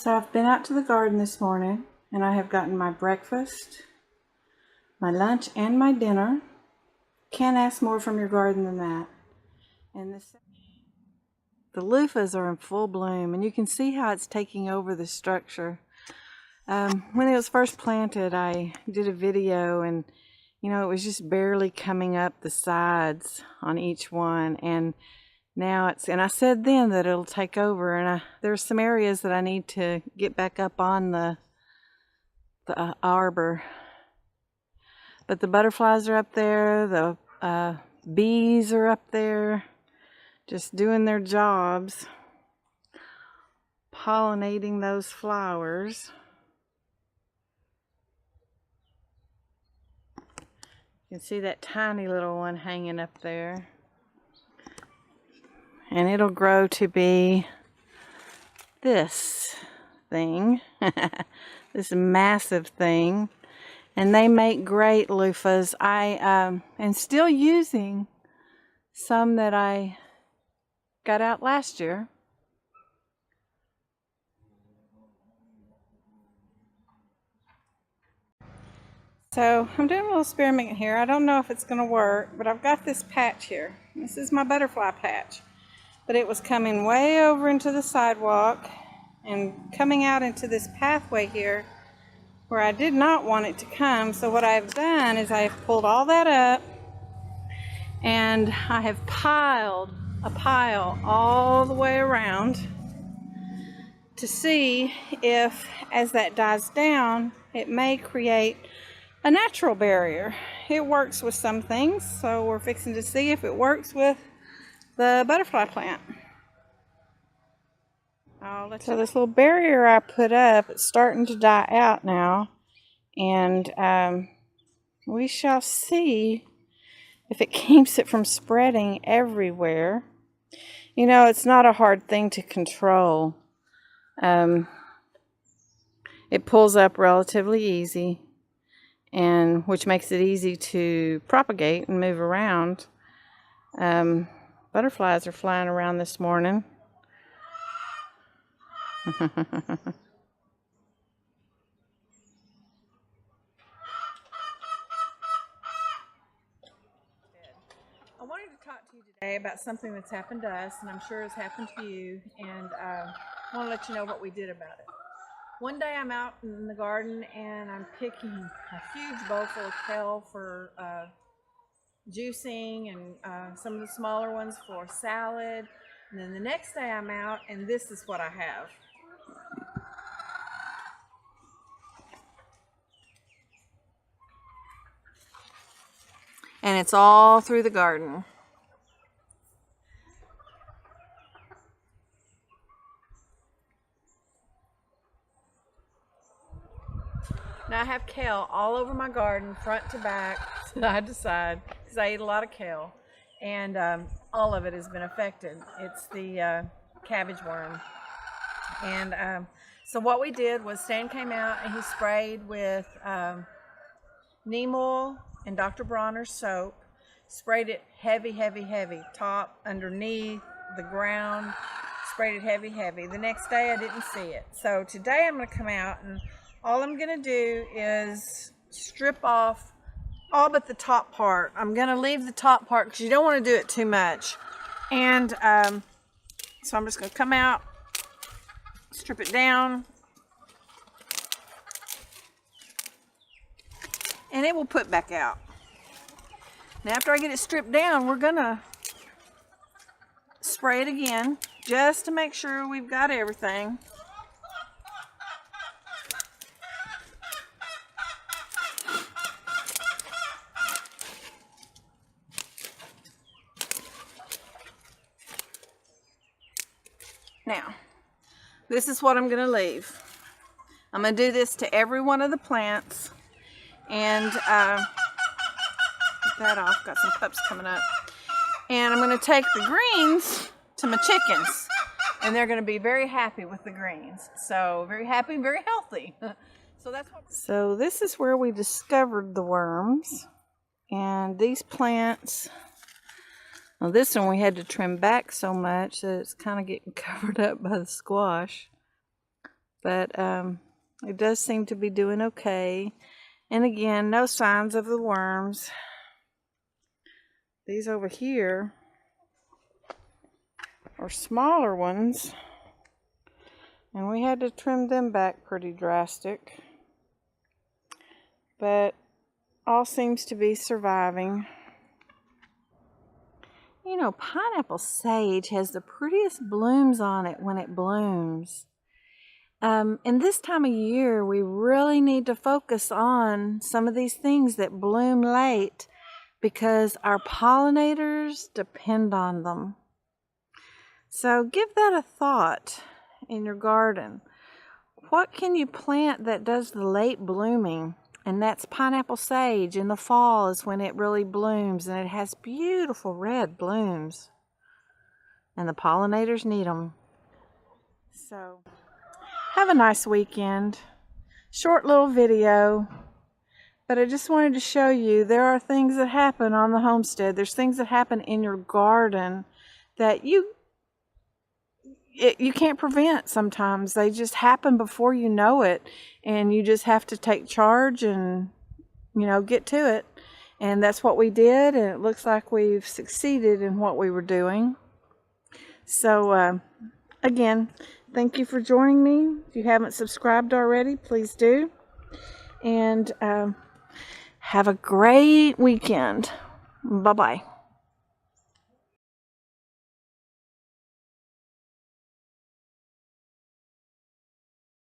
So I've been out to the garden this morning and I have gotten my breakfast, my lunch, and my dinner. Can't ask more from your garden than that. And the loofahs are in full bloom, and you can see how it's taking over the structure. When it was first planted, I did a video, and it was just barely coming up the sides on each one, and now and I said then that it'll take over, and there's some areas that I need to get back up on the arbor. But the butterflies are up there, the bees are up there, just doing their jobs, pollinating those flowers. You can see that tiny little one hanging up there. And it'll grow to be this thing, this massive thing. And they make great loofahs. I am still using some that I got out last year. So I'm doing a little experiment here. I don't know if it's going to work, but I've got this patch here. This is my butterfly patch. But it was coming way over into the sidewalk and coming out into this pathway here where I did not want it to come. So what I've done is I have pulled all that up and I have piled a pile all the way around to see if, as that dies down, it may create a natural barrier. It works with some things, so we're fixing to see if it works with the butterfly plant. So this little barrier I put up, it's starting to die out now, and we shall see if it keeps it from spreading everywhere. It's not a hard thing to control. It pulls up relatively easy, and which makes it easy to propagate and move around. Butterflies are flying around this morning. I wanted to talk to you today about something that's happened to us, and I'm sure it's happened to you, and I want to let you know what we did about it. One day I'm out in the garden and I'm picking a huge bowl full of kale for juicing, and some of the smaller ones for salad. And then the next day I'm out and this is what I have. And it's all through the garden. Now I have kale all over my garden, front to back, side to side, because I eat a lot of kale, and all of it has been affected. It's the cabbage worm. And so what we did was Stan came out and he sprayed with neem oil and Dr. Bronner's soap, sprayed it heavy, heavy, heavy, top, underneath, the ground, sprayed it heavy, heavy. The next day I didn't see it. So today I'm going to come out, and all I'm going to do is strip off all but the top part. I'm going to leave the top part because you don't want to do it too much. And so I'm just going to come out, strip it down, and it will put back out. Now after I get it stripped down, we're going to spray it again just to make sure we've got everything. Now, this is what I'm going to leave. I'm going to do this to every one of the plants. And get that off. Got some pups coming up. And I'm going to take the greens to my chickens. And they're going to be very happy with the greens. So, very happy, very healthy. So this is where we discovered the worms. And these plants... Well, this one we had to trim back so much that it's kind of getting covered up by the squash. but it does seem to be doing okay. And again, no signs of the worms. These over here are smaller ones, and we had to trim them back pretty drastic. But all seems to be surviving. You know, pineapple sage has the prettiest blooms on it when it blooms. And this time of year, we really need to focus on some of these things that bloom late because our pollinators depend on them. So give that a thought in your garden. What can you plant that does the late blooming? And that's pineapple sage. In the fall is when it really blooms, and it has beautiful red blooms. And the pollinators need them. So have a nice weekend. Short little video, but I just wanted to show you there are things that happen on the homestead. There's things that happen in your garden that you can't prevent sometimes. They just happen before you know it, and you just have to take charge and, you know, get to it. And that's what we did, and it looks like we've succeeded in what we were doing. So again, thank you for joining me. If you haven't subscribed already, please do. And have a great weekend. Bye-bye.